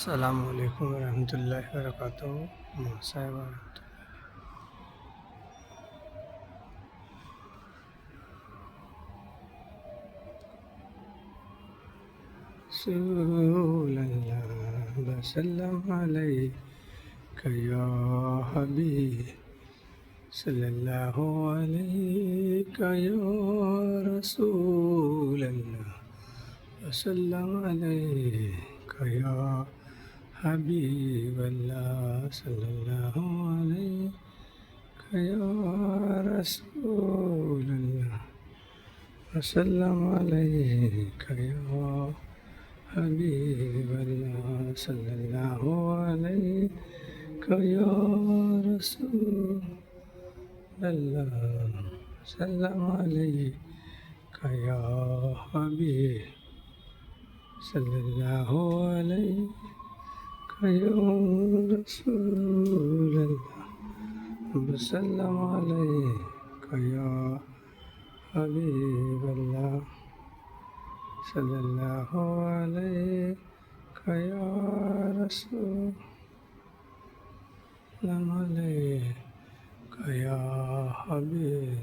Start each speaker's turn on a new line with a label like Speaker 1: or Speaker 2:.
Speaker 1: अस्सलामुअलैकुम वरहमतुल्लाहि वबरकातुहू। साहिब रसूलल्लाह वसल्लम अलैका या हबीब सल्लल्लाहु अलैका या रसूलल्लाह वसल्लम अलैका या हबीबल्लाह सल्लल्लाहु अलैका या रसूलल्लाह वसल्लम अलैका या हबीबल्लाह सल्लल्लाहु अलैका या रसूलल्लाह सल्लम अलैका या हबीब सल्लल्लाहु अलैका या रसूलल्लाह वसल्लम अलैका या हबीबल्लाह सल्लल्लाहु अलैका या रसूलल्लाह अलैका या हबीब